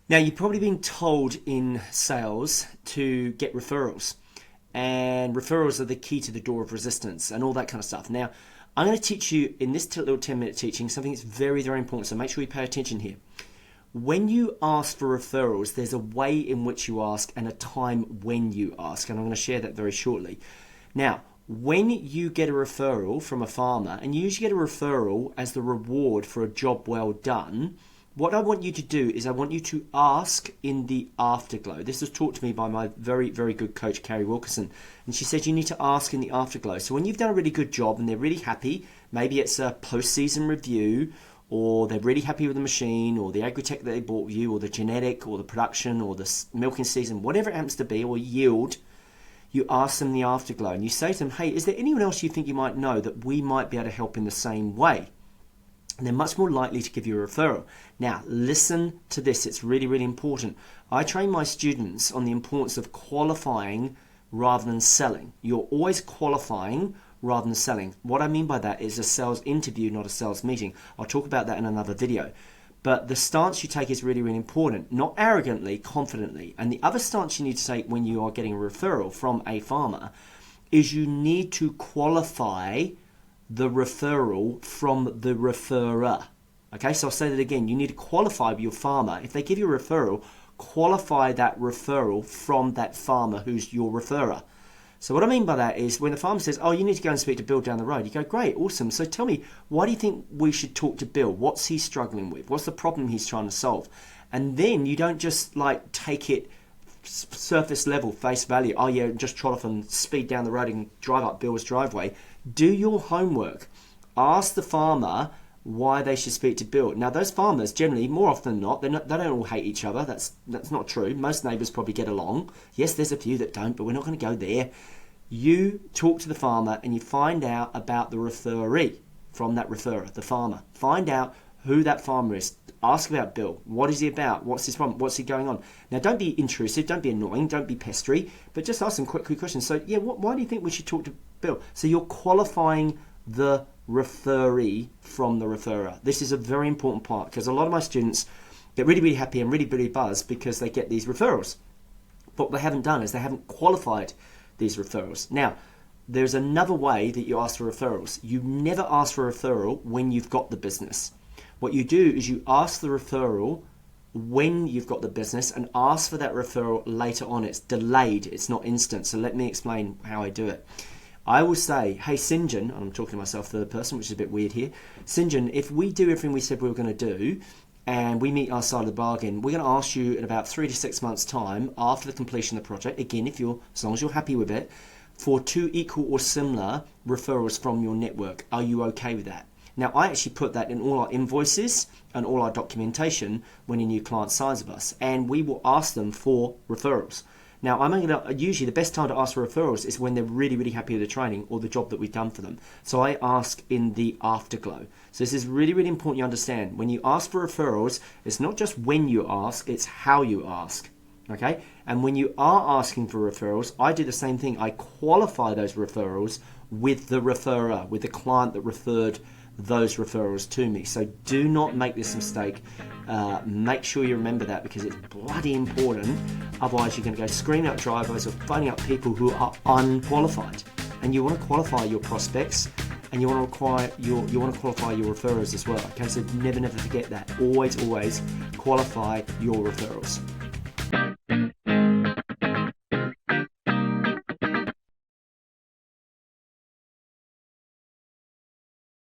Now, you've probably been told in sales to get referrals, and referrals are the key to the door of resistance and all that kind of stuff. Now, I'm going to teach you in this little 10-minute teaching something that's very, very important, so make sure you pay attention here. When you ask for referrals, there's a way in which you ask and a time when you ask, and I'm going to share that very shortly. Now, when you get a referral from a farmer, and you usually get a referral as the reward for a job well done, what I want you to do is I want you to ask in the afterglow. This was taught to me by my very, very good coach, Carrie Wilkerson. And she said you need to ask in the afterglow. So when you've done a really good job and they're really happy, maybe it's a post-season review, or they're really happy with the machine, or the agri-tech that they bought you, or the genetic, or the production, or the milking season, whatever it happens to be, or yield, you ask them in the afterglow. And you say to them, hey, is there anyone else you think you might know that we might be able to help in the same way? And they're much more likely to give you a referral. Now, listen to this. It's really, really important. I train my students on the importance of qualifying rather than selling. You're always qualifying rather than selling. What I mean by that is a sales interview, not a sales meeting. I'll talk about that in another video. But the stance you take is really, really important. Not arrogantly, confidently. And the other stance you need to take when you are getting a referral from a farmer is you need to qualify the referral from the referrer. Okay, so I'll say that again. You need to qualify with your farmer. If they give you a referral, qualify that referral from that farmer who's your referrer. So what I mean by that is when the farmer says, oh, you need to go and speak to Bill down the road, you go, great, awesome. So tell me, why do you think we should talk to Bill? What's he struggling with? What's the problem he's trying to solve? And then you don't just like take it surface level, face value. Oh yeah, just trot off and speed down the road and drive up Bill's driveway. Do your homework. Ask the farmer why they should speak to Bill. Now, those farmers generally, more often than not, they don't all hate each other. That's not true. Most neighbours probably get along. Yes, there's a few that don't, but we're not going to go there. You talk to the farmer and you find out about the referee from that referrer, the farmer. Find out who that farmer is. Ask about Bill. What is he about? What's his problem? What's he going on? Now, don't be intrusive. Don't be annoying. Don't be pestery. But just ask some quick questions. So, yeah, why do you think we should talk to Bill? So you're qualifying the referee from the referrer. This is a very important part because a lot of my students get really, really happy and really, really buzzed because they get these referrals. But what they haven't done is they haven't qualified these referrals. Now, there's another way that you ask for referrals. You never ask for a referral when you've got the business. What you do is you ask the referral when you've got the business and ask for that referral later on. It's delayed, it's not instant. So let me explain how I do it. I will say, hey, St. John, I'm talking to myself third person, which is a bit weird here. St. John, if we do everything we said we were going to do and we meet our side of the bargain, we're going to ask you in about 3 to 6 months' time after the completion of the project, again, as long as you're happy with it, for 2 equal or similar referrals from your network. Are you okay with that? Now, I actually put that in all our invoices and all our documentation when a new client signs with us, and we will ask them for referrals. Now, usually the best time to ask for referrals is when they're really, really happy with the training or the job that we've done for them. So I ask in the afterglow. So this is really, really important you understand. When you ask for referrals, it's not just when you ask, it's how you ask. Okay? And when you are asking for referrals, I do the same thing. I qualify those referrals with the referrer, with the client that referred those referrals to me. So do not make this mistake. Make sure you remember that because it's bloody important. Otherwise you're going to go screaming up driveways or phoning up people who are unqualified. And you want to qualify your prospects and you want to qualify your referrals as well. Okay, so never forget that. Always qualify your referrals.